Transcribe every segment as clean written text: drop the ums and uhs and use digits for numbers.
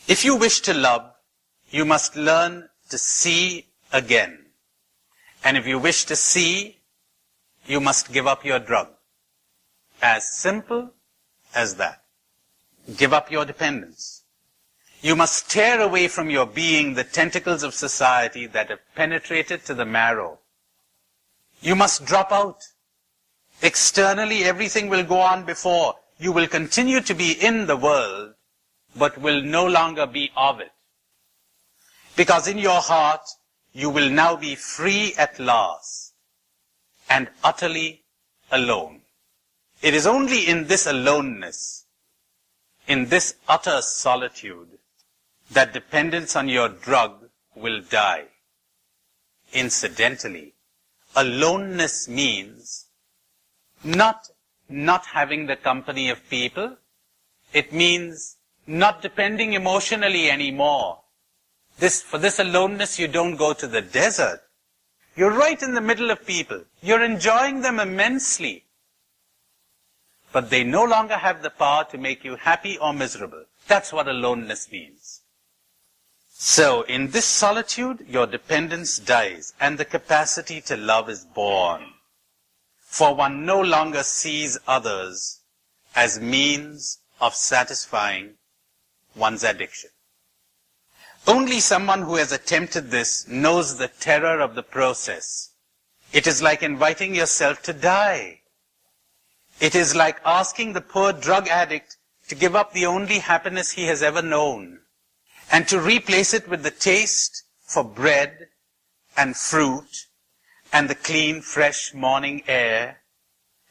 If you wish to love, you must learn to see again. And if you wish to see, you must give up your drug. As simple as that. Give up your dependence. You must tear away from your being the tentacles of society that have penetrated to the marrow. You must drop out. Externally, everything will go on before. You will continue to be in the world, but will no longer be of it. Because in your heart, you will now be free at last and utterly alone. It is only in this aloneness, in this utter solitude, that dependence on your drug will die. Incidentally, aloneness means not having the company of people. It means not depending emotionally anymore. For this aloneness, you don't go to the desert. You're right in the middle of people. You're enjoying them immensely. But they no longer have the power to make you happy or miserable. That's what aloneness means. So, in this solitude, your dependence dies, and the capacity to love is born. For one no longer sees others as means of satisfying one's addiction. Only someone who has attempted this knows the terror of the process. It is like inviting yourself to die. It is like asking the poor drug addict to give up the only happiness he has ever known and to replace it with the taste for bread and fruit and the clean, fresh morning air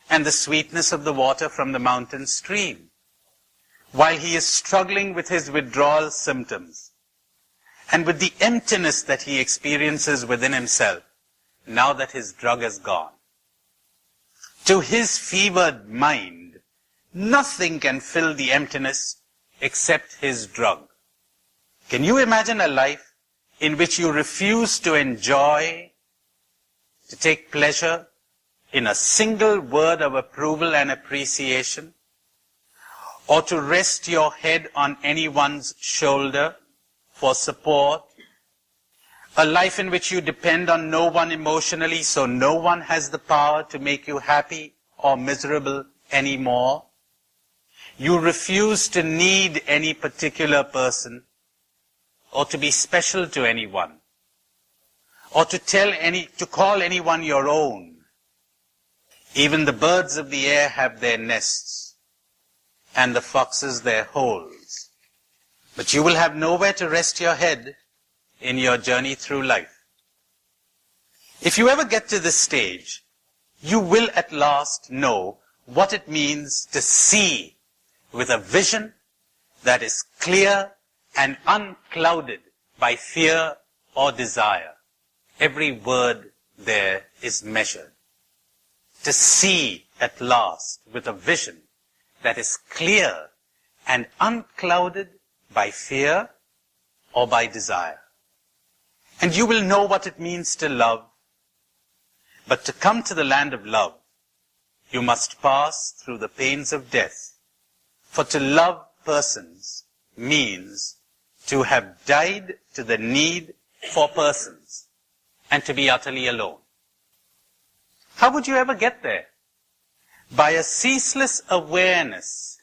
and the sweetness of the water from the mountain stream, while he is struggling with his withdrawal symptoms and with the emptiness that he experiences within himself now that his drug is gone. To his fevered mind, nothing can fill the emptiness except his drug. Can you imagine a life in which you refuse to enjoy, to take pleasure in a single word of approval and appreciation, or to rest your head on anyone's shoulder for support? A life in which you depend on no one emotionally, so no one has the power to make you happy or miserable anymore. You refuse to need any particular person, or to be special to anyone, or to call anyone your own. Even the birds of the air have their nests, and the foxes their holes. But you will have nowhere to rest your head in your journey through life. If you ever get to this stage, you will at last know what it means to see with a vision that is clear and unclouded by fear or desire. Every word there is measured. To see at last with a vision that is clear and unclouded by fear or by desire. And you will know what it means to love. But to come to the land of love, you must pass through the pains of death. For to love persons means to have died to the need for persons and to be utterly alone. How would you ever get there? By a ceaseless awareness,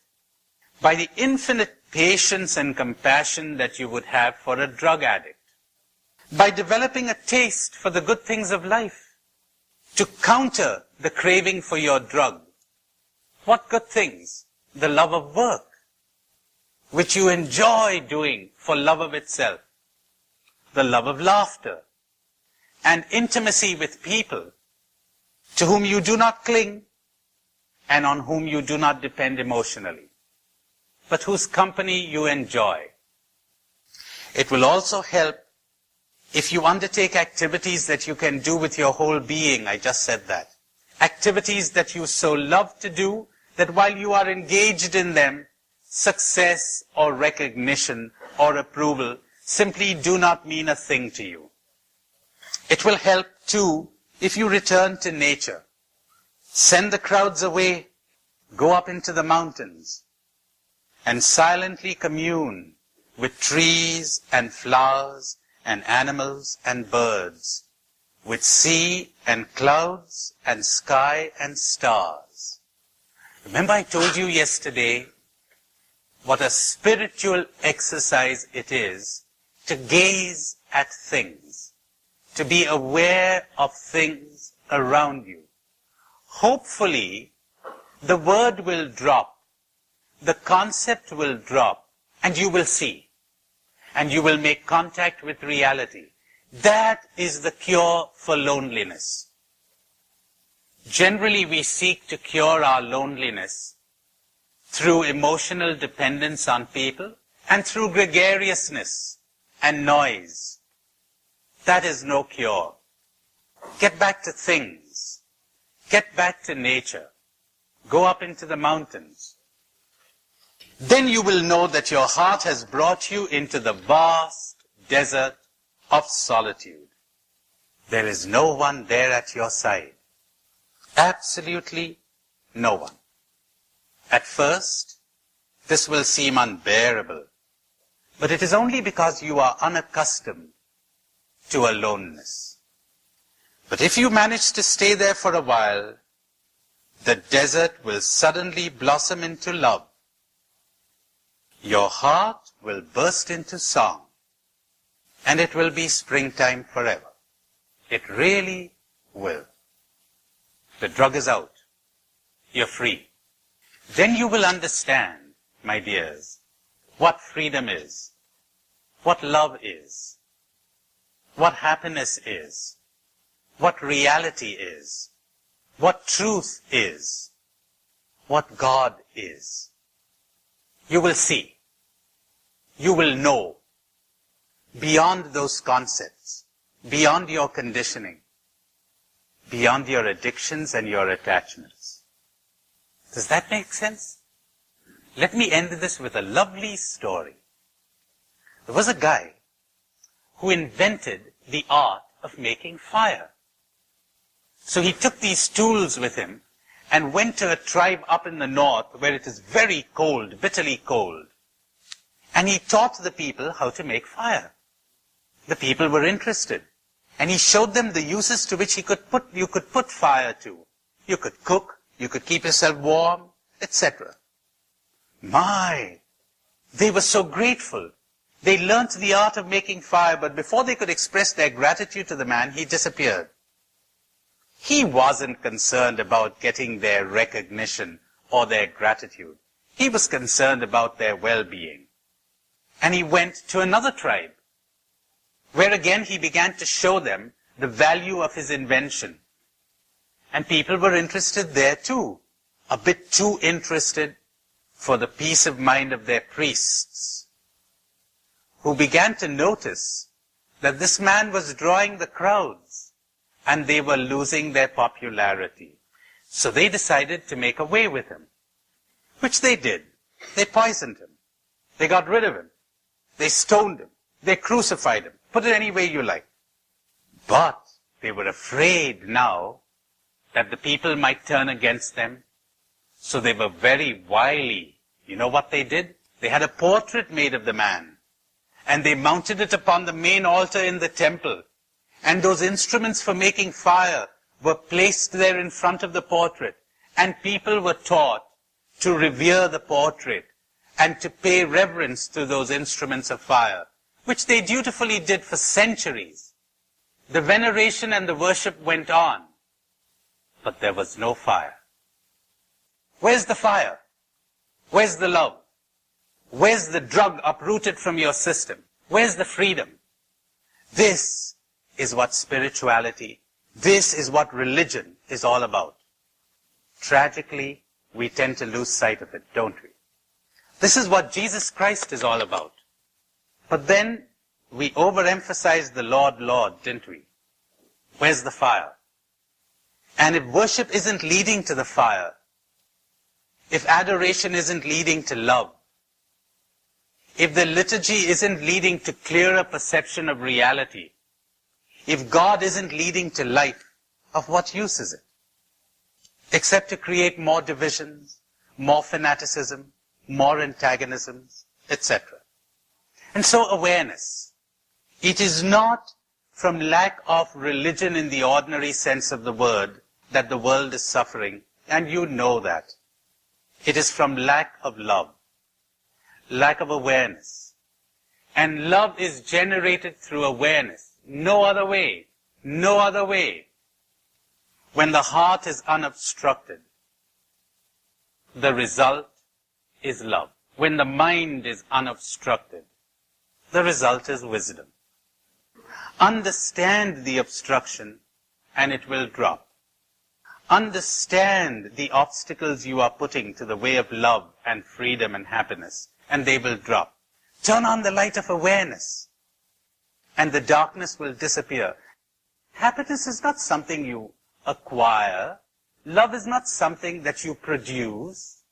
by the infinite patience and compassion that you would have for a drug addict, by developing a taste for the good things of life, to counter the craving for your drug. What good things? The love of work, which you enjoy doing for love of itself. The love of laughter and intimacy with people to whom you do not cling and on whom you do not depend emotionally, but whose company you enjoy. It will also help if you undertake activities that you can do with your whole being. I just said that. Activities that you so love to do that while you are engaged in them, success or recognition or approval simply do not mean a thing to you. It will help too if you return to nature. Send the crowds away, go up into the mountains, and silently commune with trees and flowers and animals and birds, with sea and clouds and sky and stars. Remember I told you yesterday what a spiritual exercise it is to gaze at things, to be aware of things around you. Hopefully, the word will drop, the concept will drop, and you will see. And you will make contact with reality. That is the cure for loneliness. Generally, we seek to cure our loneliness through emotional dependence on people and through gregariousness and noise. That is no cure. Get back to things. Get back to nature. Go up into the mountains. Then you will know that your heart has brought you into the vast desert of solitude. There is no one there at your side. Absolutely no one. At first, this will seem unbearable, but it is only because you are unaccustomed to aloneness. But if you manage to stay there for a while, the desert will suddenly blossom into love. Your heart will burst into song, and it will be springtime forever. It really will. The drug is out. You're free. Then you will understand, my dears, what freedom is, what love is, what happiness is, what reality is, what truth is, what God is. You will see. You will know. Beyond those concepts, beyond your conditioning, beyond your addictions and your attachments. Does that make sense? Let me end this with a lovely story. There was a guy who invented the art of making fire. So he took these tools with him and went to a tribe up in the north where it is very cold, bitterly cold. And he taught the people how to make fire. The people were interested. And he showed them the uses to which you could put fire to. You could cook, you could keep yourself warm, etc. My, they were so grateful. They learnt the art of making fire, but before they could express their gratitude to the man, he disappeared. He wasn't concerned about getting their recognition or their gratitude. He was concerned about their well-being. And he went to another tribe, where again he began to show them the value of his invention. And people were interested there too, a bit too interested for the peace of mind of their priests, who began to notice that this man was drawing the crowds, and they were losing their popularity. So they decided to make away with him, which they did. They poisoned him. They got rid of him. They stoned him. They crucified him. Put it any way you like. But they were afraid now that the people might turn against them. So they were very wily. You know what they did? They had a portrait made of the man. And they mounted it upon the main altar in the temple. And those instruments for making fire were placed there in front of the portrait. And people were taught to revere the portrait and to pay reverence to those instruments of fire, which they dutifully did for centuries. The veneration and the worship went on, but there was no fire. Where's the fire? Where's the love? Where's the drug uprooted from your system? Where's the freedom? This is what spirituality, this is what religion is all about. Tragically, we tend to lose sight of it, don't we? This is what Jesus Christ is all about. But then we overemphasized the Lord, Lord, didn't we? Where's the fire? And if worship isn't leading to the fire, if adoration isn't leading to love, if the liturgy isn't leading to clearer perception of reality, if God isn't leading to life, of what use is it? Except to create more divisions, more fanaticism, more antagonisms, etc. And so awareness. It is not from lack of religion in the ordinary sense of the word that the world is suffering, and you know that. It is from lack of love, lack of awareness. And love is generated through awareness. No other way. No other way. When the heart is unobstructed, the result is love. When the mind is unobstructed, the result is wisdom. Understand the obstruction and it will drop. Understand the obstacles you are putting to the way of love and freedom and happiness, and they will drop. Turn on the light of awareness, and the darkness will disappear. Happiness is not something you acquire. Love is not something that you produce.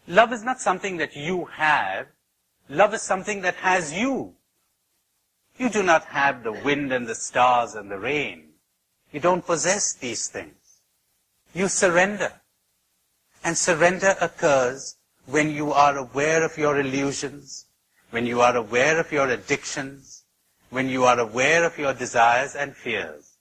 Love is not something that you have. Love is something that has you. You do not have the wind and the stars and the rain. You don't possess these things. You surrender. And surrender occurs when you are aware of your illusions, when you are aware of your addictions, when you are aware of your desires and fears.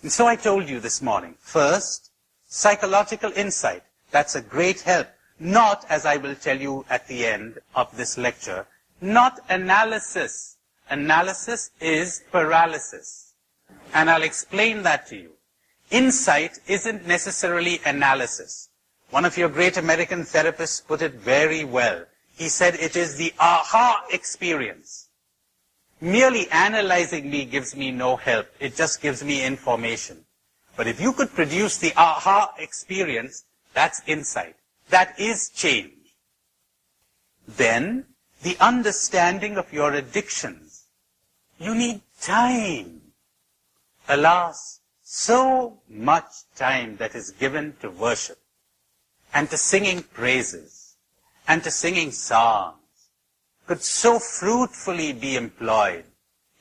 And so I told you this morning, first, psychological insight. That's a great help. Not, as I will tell you at the end of this lecture, not analysis. Analysis is paralysis. And I'll explain that to you. Insight isn't necessarily analysis. One of your great American therapists put it very well. He said it is the aha experience. Merely analyzing me gives me no help. It just gives me information. But if you could produce the aha experience, that's insight. That is change. Then, the understanding of your addictions. You need time. Alas, so much time that is given to worship, and to singing praises, and to singing songs, could so fruitfully be employed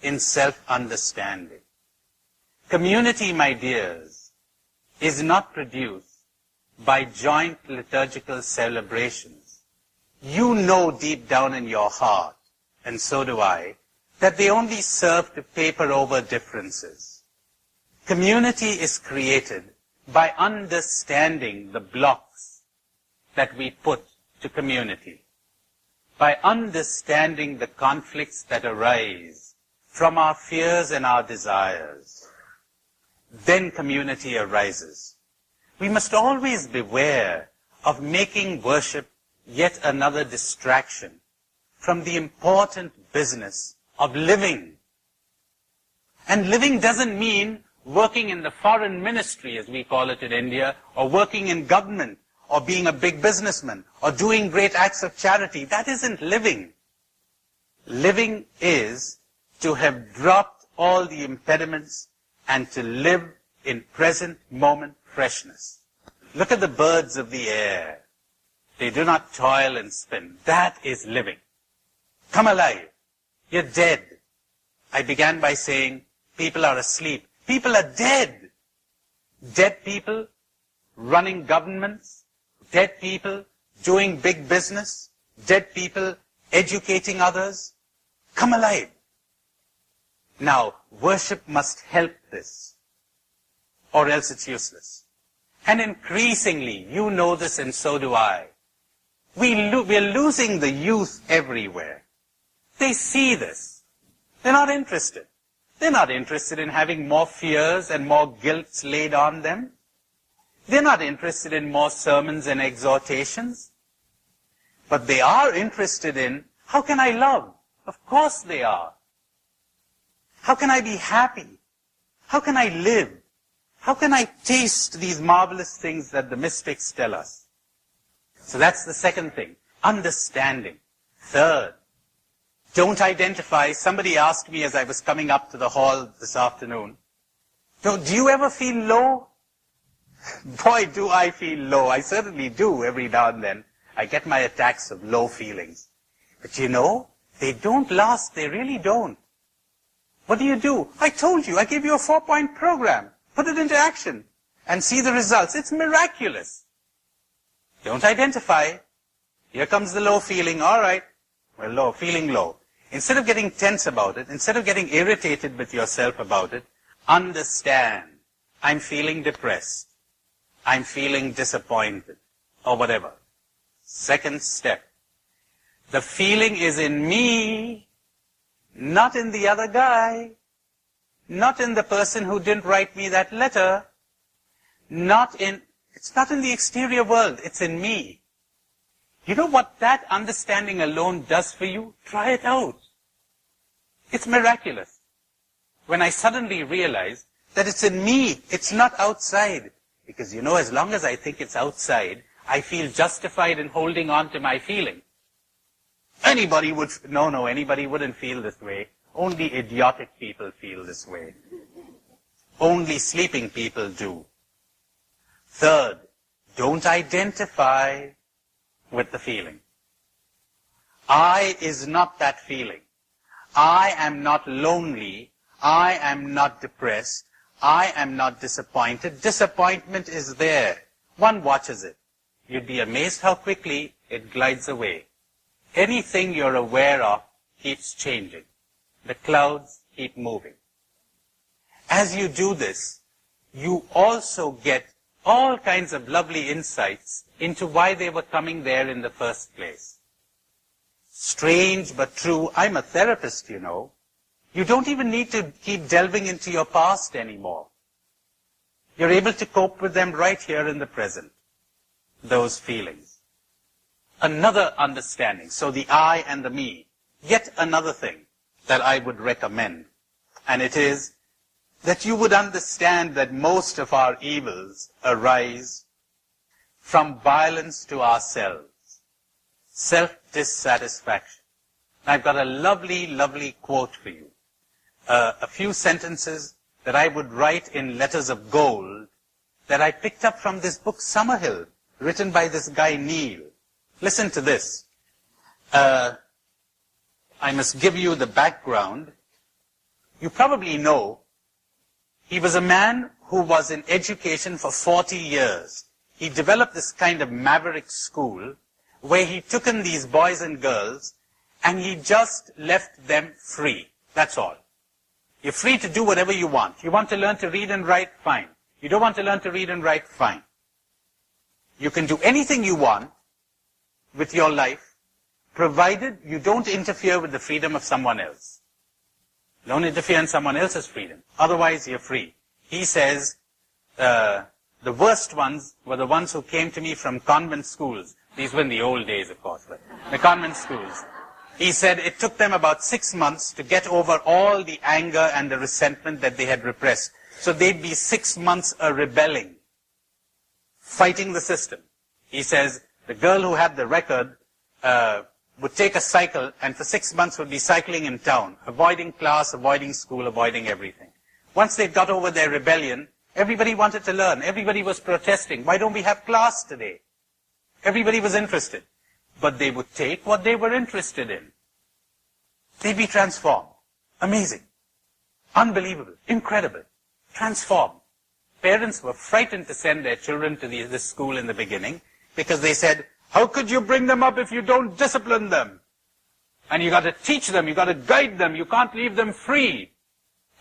in self-understanding. Community, my dears, is not produced by joint liturgical celebrations. You know deep down in your heart, and so do I, that they only serve to paper over differences. Community is created by understanding the blocks that we put to community, by understanding the conflicts that arise from our fears and our desires. Then community arises. We must always beware of making worship yet another distraction from the important business of living. And living doesn't mean working in the foreign ministry, as we call it in India, or working in government, or being a big businessman, or doing great acts of charity. That isn't living. Living is to have dropped all the impediments and to live in present moment freshness. Look at the birds of the air. They do not toil and spin. That is living. Come alive. You're dead. I began by saying people are asleep. People are dead. Dead people running governments. Dead people doing big business. Dead people educating others. Come alive. Now, worship must help this, or else it's useless. And increasingly, you know this and so do I, we're losing the youth everywhere. They see this. They're not interested. They're not interested in having more fears and more guilts laid on them. They're not interested in more sermons and exhortations. But they are interested in, how can I love? Of course they are. How can I be happy? How can I live? How can I taste these marvelous things that the mystics tell us? So that's the second thing. Understanding. Third, don't identify. Somebody asked me as I was coming up to the hall this afternoon, do you ever feel low? Boy, do I feel low. I certainly do every now and then. I get my attacks of low feelings. But you know, they don't last. They really don't. What do? I told you. I gave you a 4-point program. Put it into action and see the results. It's miraculous. Don't identify. Here comes the low feeling. All right. We're low, feeling low. Instead of getting tense about it, instead of getting irritated with yourself about it, understand, I'm feeling depressed, I'm feeling disappointed, or whatever. Second step, the feeling is in me, not in the other guy, not in the person who didn't write me that letter, it's not in the exterior world, it's in me. You know what that understanding alone does for you? Try it out. It's miraculous. When I suddenly realized that it's in me, it's not outside. Because as long as I think it's outside, I feel justified in holding on to my feeling. Anybody wouldn't feel this way. Only idiotic people feel this way. Only sleeping people do. Third, don't identify with the feeling. I is not that feeling. I am not lonely. I am not depressed. I am not disappointed. Disappointment is there. One watches it. You'd be amazed how quickly it glides away. Anything you're aware of keeps changing. The clouds keep moving. As you do this, you also get all kinds of lovely insights into why they were coming there in the first place. Strange but true, I'm a therapist, You don't even need to keep delving into your past anymore. You're able to cope with them right here in the present, those feelings. Another understanding, so the I and the me, yet another thing that I would recommend, and it is that you would understand that most of our evils arise from violence to ourselves, self-dissatisfaction. I've got a lovely, lovely quote for you. A few sentences that I would write in letters of gold that I picked up from this book, Summerhill, written by this guy, Neil. Listen to this. I must give you the background. You probably know he was a man who was in education for 40 years. He developed this kind of maverick school where he took in these boys and girls and he just left them free. That's all. You're free to do whatever you want. You want to learn to read and write? Fine. You don't want to learn to read and write? Fine. You can do anything you want with your life, provided you don't interfere with the freedom of someone else. Don't interfere in someone else's freedom. Otherwise, you're free. He says, the worst ones were the ones who came to me from convent schools. These were in the old days, of course, but the convent schools. He said it took them about 6 months to get over all the anger and the resentment that they had repressed. So they'd be 6 months rebelling, fighting the system. He says the girl who had the record would take a cycle and for 6 months would be cycling in town, avoiding class, avoiding school, avoiding everything. Once they got over their rebellion, everybody wanted to learn. Everybody was protesting. Why don't we have class today? Everybody was interested. But they would take what they were interested in. They'd be transformed. Amazing. Unbelievable. Incredible. Transformed. Parents were frightened to send their children to this school in the beginning because they said, how could you bring them up if you don't discipline them? And you got to teach them, you got to guide them, you can't leave them free,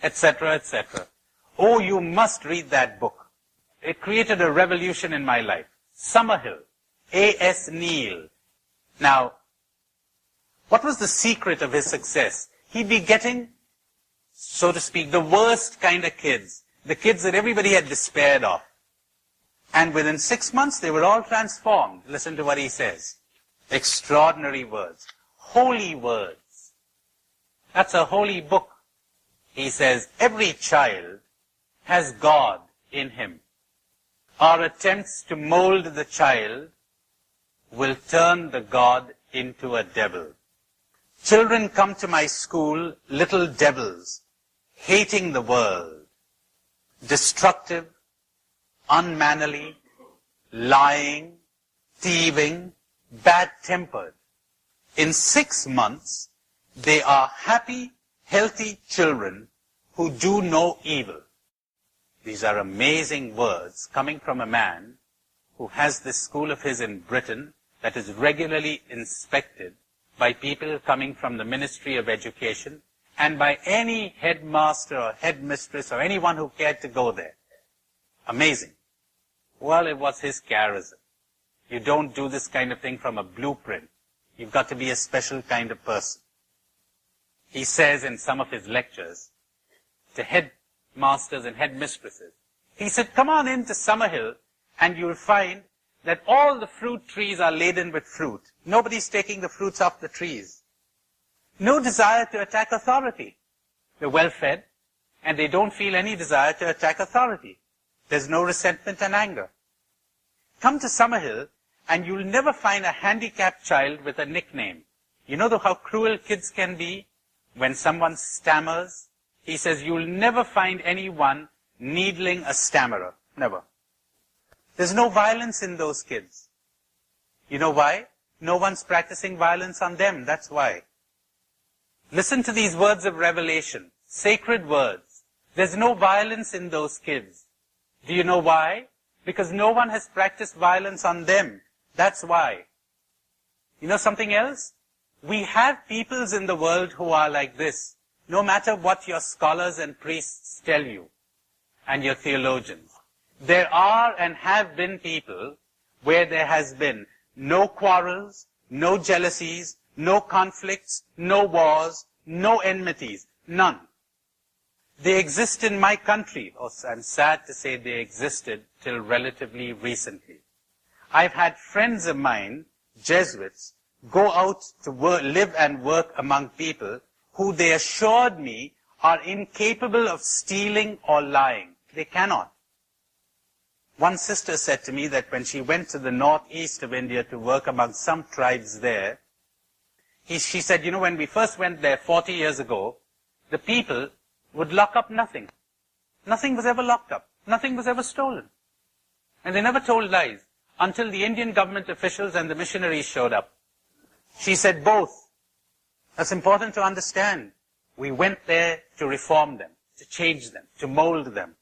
etc., etc. Oh, you must read that book. It created a revolution in my life. Summerhill. A.S. Neil. Now, what was the secret of his success? He'd be getting, so to speak, the worst kind of kids. The kids that everybody had despaired of. And within 6 months, they were all transformed. Listen to what he says. Extraordinary words. Holy words. That's a holy book. He says, every child has God in him. Our attempts to mold the child will turn the God into a devil. Children come to my school, little devils, hating the world, destructive, unmannerly, lying, thieving, bad-tempered. In 6 months, they are happy, healthy children who do no evil. These are amazing words coming from a man who has this school of his in Britain that is regularly inspected by people coming from the Ministry of Education and by any headmaster or headmistress or anyone who cared to go there. Amazing. Well, it was his charism. You don't do this kind of thing from a blueprint. You've got to be a special kind of person. He says in some of his lectures to headmasters and headmistresses, he said, come on into Summerhill and you'll find that all the fruit trees are laden with fruit. Nobody's taking the fruits off the trees. No desire to attack authority. They're well fed and they don't feel any desire to attack authority. There's no resentment and anger. Come to Summerhill and you'll never find a handicapped child with a nickname. You know how cruel kids can be when someone stammers? He says you'll never find anyone needling a stammerer. Never. There's no violence in those kids. You know why? No one's practicing violence on them. That's why. Listen to these words of revelation. Sacred words. There's no violence in those kids. Do you know why? Because no one has practiced violence on them. That's why. You know something else? We have peoples in the world who are like this. No matter what your scholars and priests tell you, and your theologians. There are and have been people where there has been no quarrels, no jealousies, no conflicts, no wars, no enmities. None. They exist in my country. Oh, I'm sad to say they existed till relatively recently. I've had friends of mine, Jesuits, go out to live and work among people who they assured me are incapable of stealing or lying. They cannot. One sister said to me that when she went to the northeast of India to work among some tribes there, she said, you know, when we first went there 40 years ago, the people would lock up nothing. Nothing was ever locked up. Nothing was ever stolen. And they never told lies until the Indian government officials and the missionaries showed up. She said both. That's important to understand. We went there to reform them, to change them, to mold them.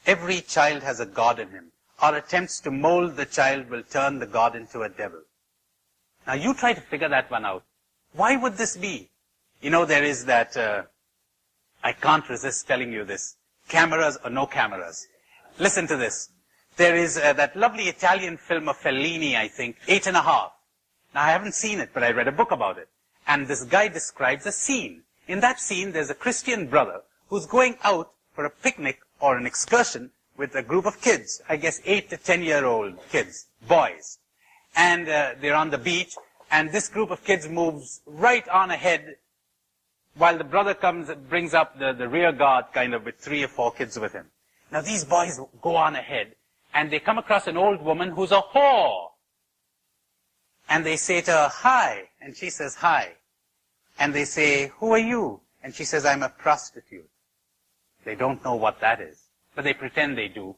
Every child has a God in him. Our attempts to mold the child will turn the God into a devil. Now you try to figure that one out. Why would this be? You know, there is that, I can't resist telling you this, cameras or no cameras. Listen to this. There is that lovely Italian film of Fellini, I think, 8½. Now I haven't seen it, but I read a book about it. And this guy describes a scene. In that scene, there's a Christian brother who's going out for a picnic or an excursion with a group of kids, I guess 8 to 10-year-old kids, boys. And they're on the beach, and this group of kids moves right on ahead while the brother brings up the rear guard kind of with 3 or 4 kids with him. Now these boys go on ahead, and they come across an old woman who's a whore. And they say to her, hi, and she says, hi. And they say, who are you? And she says, I'm a prostitute. They don't know what that is, but they pretend they do.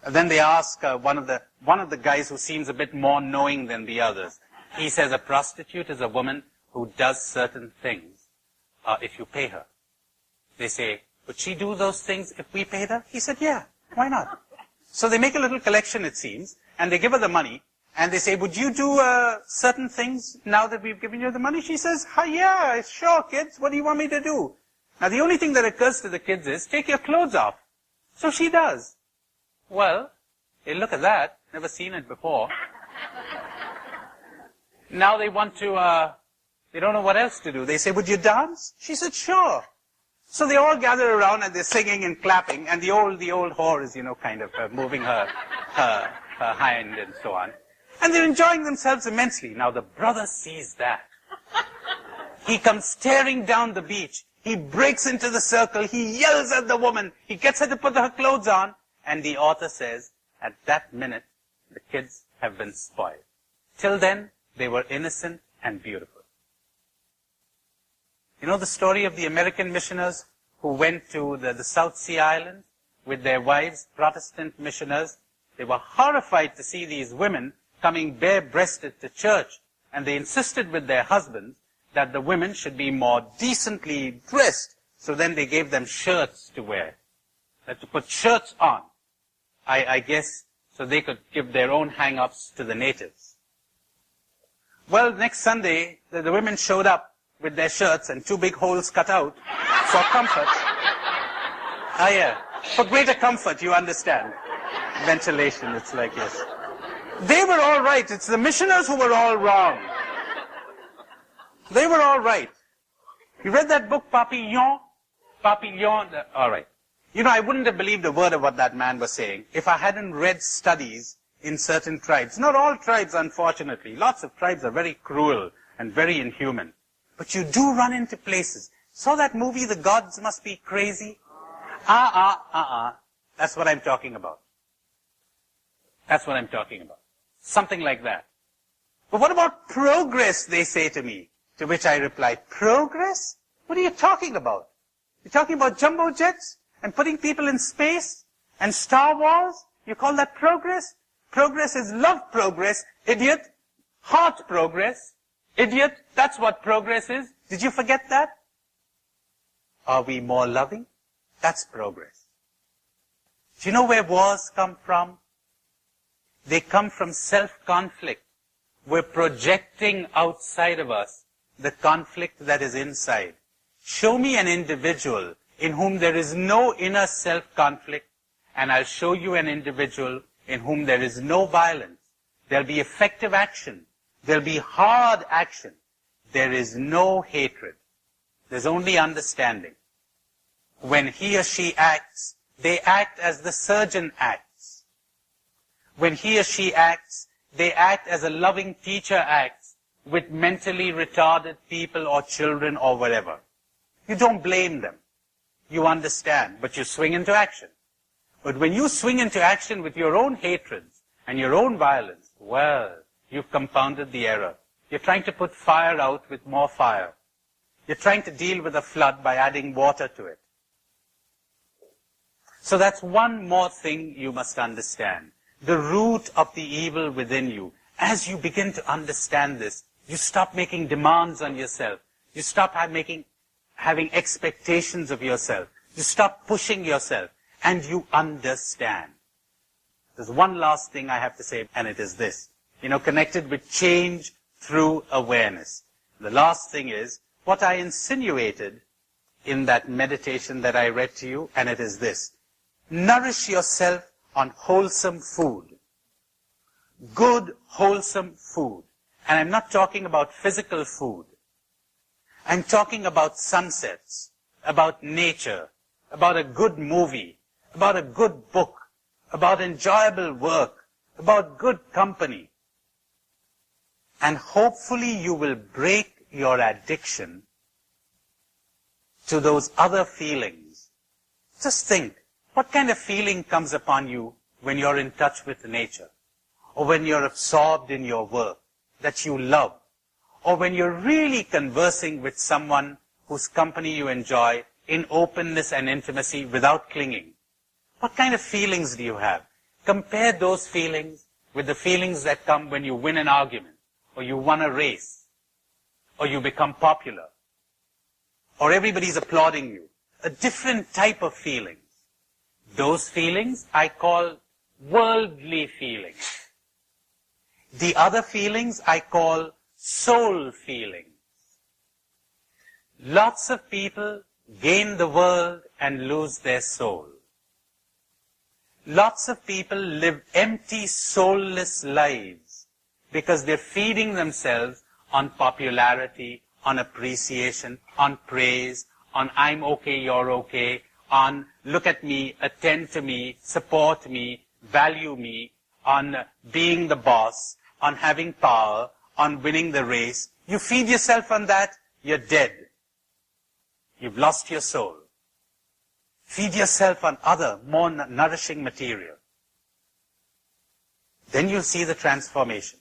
And then they ask one of the guys who seems a bit more knowing than the others. He says a prostitute is a woman who does certain things if you pay her. They say, would she do those things if we paid her? He said, yeah, why not? So they make a little collection, it seems, and they give her the money, and they say, would you do certain things now that we've given you the money? She says, yeah, sure, kids, what do you want me to do? Now, the only thing that occurs to the kids is, take your clothes off. So she does. Well, hey, look at that. Never seen it before. Now they want to, they don't know what else to do. They say, would you dance? She said, sure. So they all gather around and they're singing and clapping, and the old whore is, kind of moving her hand and so on. And they're enjoying themselves immensely. Now the brother sees that. He comes tearing down the beach. He breaks into the circle. He yells at the woman. He gets her to put her clothes on. And the author says, at that minute, the kids have been spoiled. Till then, they were innocent and beautiful. You know the story of the American missioners who went to the South Sea Islands with their wives, Protestant missioners? They were horrified to see these women coming bare-breasted to church. And they insisted with their husbands that the women should be more decently dressed. So then they gave them shirts to wear. To put shirts on. I guess so they could give their own hang-ups to the natives. Well, next Sunday, the women showed up with their shirts and 2 big holes cut out for comfort. Ah, yeah. For greater comfort, you understand. Ventilation, it's like, yes. They were all right. It's the missioners who were all wrong. They were all right. You read that book, Papillon? Papillon? All right. You know, I wouldn't have believed a word of what that man was saying if I hadn't read studies in certain tribes. Not all tribes, unfortunately. Lots of tribes are very cruel and very inhuman. But you do run into places. Saw that movie, The Gods Must Be Crazy? That's what I'm talking about. That's what I'm talking about. Something like that. But what about progress, they say to me. To which I reply, progress? What are you talking about? You're talking about jumbo jets and putting people in space and Star Wars? You call that progress? Progress is love progress, idiot. Heart progress, idiot. That's what progress is. Did you forget that? Are we more loving? That's progress. Do you know where wars come from? They come from self-conflict. We're projecting outside of us the conflict that is inside. Show me an individual in whom there is no inner self-conflict, and I'll show you an individual in whom there is no violence. There'll be effective action. There'll be hard action. There is no hatred. There's only understanding. When he or she acts, they act as the surgeon acts. When he or she acts, they act as a loving teacher acts with mentally retarded people or children or whatever. You don't blame them. You understand, but you swing into action. But when you swing into action with your own hatreds and your own violence, well, you've compounded the error. You're trying to put fire out with more fire. You're trying to deal with a flood by adding water to it. So that's one more thing you must understand. The root of the evil within you. As you begin to understand this, you stop making demands on yourself. You stop having expectations of yourself. You stop pushing yourself. And you understand. There's one last thing I have to say, and it is this. Connected with change through awareness. The last thing is what I insinuated in that meditation that I read to you, and it is this. Nourish yourself on wholesome food. Good, wholesome food. And I'm not talking about physical food. I'm talking about sunsets, about nature, about a good movie, about a good book, about enjoyable work, about good company. And hopefully you will break your addiction to those other feelings. Just think, what kind of feeling comes upon you when you're in touch with nature? Or when you're absorbed in your work that you love? Or when you're really conversing with someone whose company you enjoy in openness and intimacy without clinging? What kind of feelings do you have? Compare those feelings with the feelings that come when you win an argument, or you won a race, or you become popular, or everybody's applauding you. A different type of feelings. Those feelings I call worldly feelings. The other feelings I call soul feelings. Lots of people gain the world and lose their soul. Lots of people live empty, soulless lives because they're feeding themselves on popularity, on appreciation, on praise, on I'm okay, you're okay, on look at me, attend to me, support me, value me, on being the boss, on having power, on winning the race. You feed yourself on that, you're dead. You've lost your soul. Feed yourself on other, more nourishing material. Then you'll see the transformation.